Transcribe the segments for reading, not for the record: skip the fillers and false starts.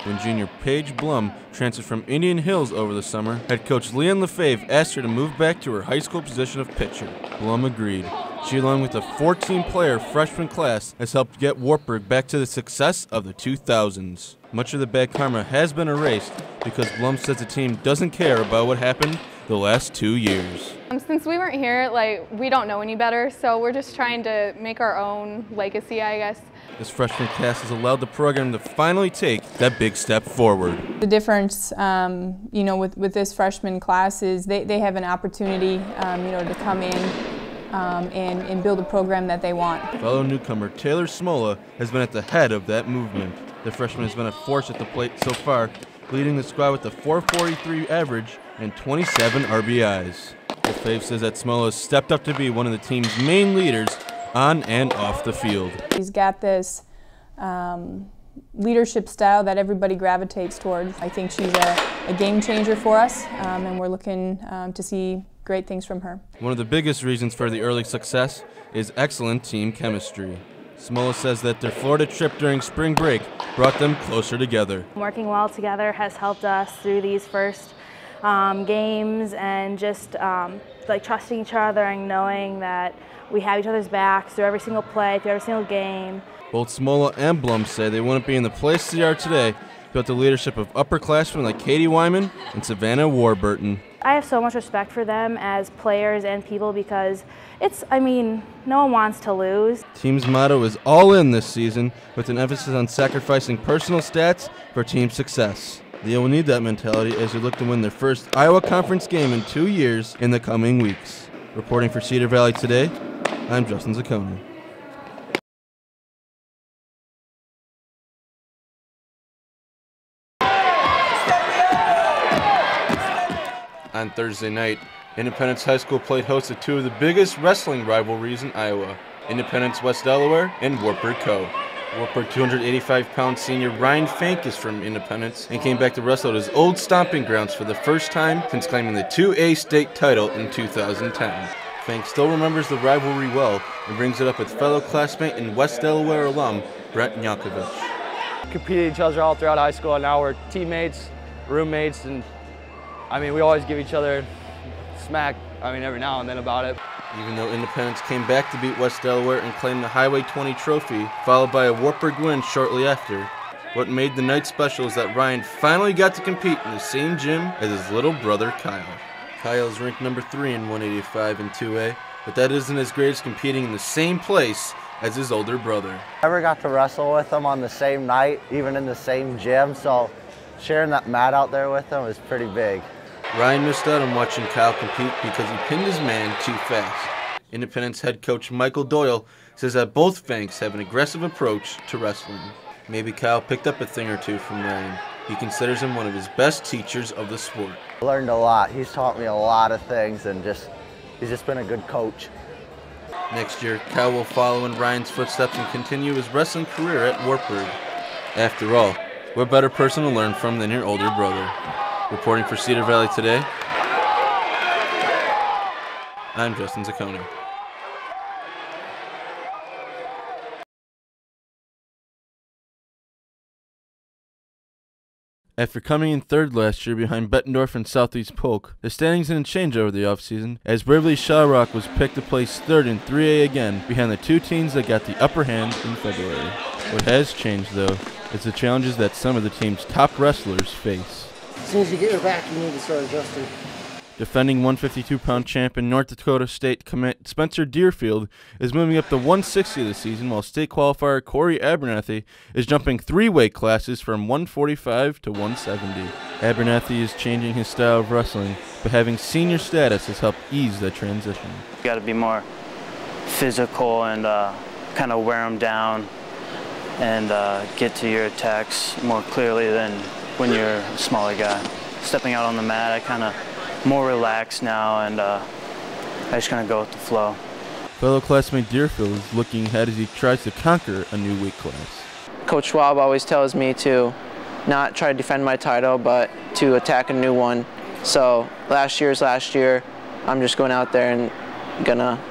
When junior Paige Blum transferred from Indian Hills over the summer, head coach Leanne Lefebvre asked her to move back to her high school position of pitcher. Blum agreed. She, along with a 14-player freshman class, has helped get Wartburg back to the success of the 2000s. Much of the bad karma has been erased because Blum says the team doesn't care about what happened the last 2 years. Since we weren't here, we don't know any better, so we're just trying to make our own legacy, I guess. This freshman class has allowed the program to finally take that big step forward. The difference, with this freshman class is they have an opportunity, to come in and build a program that they want. Fellow newcomer Taylor Smola has been at the head of that movement. The freshman has been a force at the plate so far, leading the squad with a .443 average and 27 RBIs. Lefebvre says that Smola has stepped up to be one of the team's main leaders on and off the field. He's got this leadership style that everybody gravitates towards. I think she's a game changer for us, and we're looking to see great things from her. One of the biggest reasons for the early success is excellent team chemistry. Smola says that their Florida trip during spring break brought them closer together. Working well together has helped us through these first games, and just trusting each other and knowing that we have each other's backs through every single play, through every single game. Both Smola and Blum say they wouldn't be in the place they are today without the leadership of upperclassmen like Katie Wyman and Savannah Warburton. I have so much respect for them as players and people because no one wants to lose. Team's motto is all in this season, with an emphasis on sacrificing personal stats for team success. They will need that mentality as they look to win their first Iowa Conference game in 2 years in the coming weeks. Reporting for Cedar Valley Today, I'm Justin Szykowny. On Thursday night, Independence High School played host to two of the biggest wrestling rivalries in Iowa, Independence West Delaware and Wartburg Co. Wartburg 285-pound senior Ryan Fank is from Independence and came back to wrestle at his old stomping grounds for the first time since claiming the 2A state title in 2010. Fank still remembers the rivalry well and brings it up with fellow classmate and West Delaware alum Brett Yankovic. Competed each other all throughout high school, and now we're teammates, roommates, and we always give each other smack, every now and then about it. Even though Independence came back to beat West Delaware and claim the Highway 20 trophy, followed by a Wartburg win shortly after, what made the night special is that Ryan finally got to compete in the same gym as his little brother Kyle. Kyle is ranked number 3 in 185 in 2A, but that isn't as great as competing in the same place as his older brother. I never got to wrestle with him on the same night, even in the same gym, so sharing that mat out there with him was pretty big. Ryan missed out on watching Kyle compete because he pinned his man too fast. Independence head coach Michael Doyle says that both Fanks have an aggressive approach to wrestling. Maybe Kyle picked up a thing or two from Ryan. He considers him one of his best teachers of the sport. I learned a lot. He's taught me a lot of things, and he's just been a good coach. Next year, Kyle will follow in Ryan's footsteps and continue his wrestling career at Wartburg. After all, what better person to learn from than your older brother? Reporting for Cedar Valley Today, I'm Justin Szykowny. After coming in third last year behind Bettendorf and Southeast Polk, the standings didn't change over the offseason, as Waverly Shellrock was picked to place third in 3A again behind the two teams that got the upper hand in February. What has changed, though, is the challenges that some of the team's top wrestlers face. As soon as you get your back, you need to start adjusting. Defending 152-pound champion North Dakota State commit Spencer Deerfield is moving up to 160 this season, while state qualifier Corey Abernathy is jumping 3 weight classes from 145 to 170. Abernathy is changing his style of wrestling, but having senior status has helped ease that transition. You got to be more physical and kind of wear them down and get to your attacks more clearly than when you're a smaller guy. Stepping out on the mat, I kind of more relaxed now, and I just kind of go with the flow. Fellow classmate Deerfield is looking ahead as he tries to conquer a new weight class. Coach Schwab always tells me to not try to defend my title, but to attack a new one. So last year's last year. I'm just going out there and gonna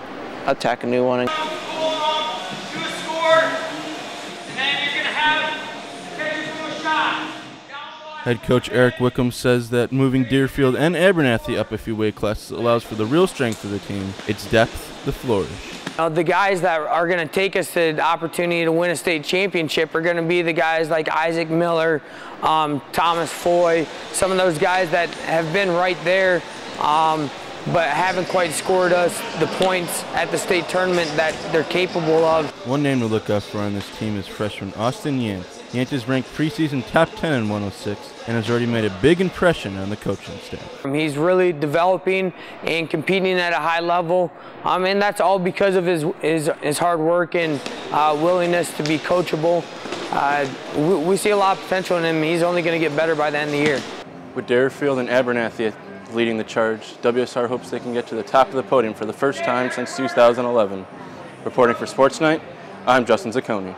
attack a new one. Head coach Eric Wickham says that moving Deerfield and Abernathy up a few weight classes allows for the real strength of the team, its depth, the flourish. The guys that are going to take us to the opportunity to win a state championship are going to be the guys like Isaac Miller, Thomas Foy, some of those guys that have been right there but haven't quite scored us the points at the state tournament that they're capable of. One name to look out for on this team is freshman Austin Yant. Yant is ranked preseason top 10 in 106 and has already made a big impression on the coaching staff. He's really developing and competing at a high level, and that's all because of his hard work and willingness to be coachable. We see a lot of potential in him. He's only going to get better by the end of the year. With Deerfield and Abernathy leading the charge, WSR hopes they can get to the top of the podium for the first time since 2011. Reporting for Sports Night, I'm Justin Szykowny.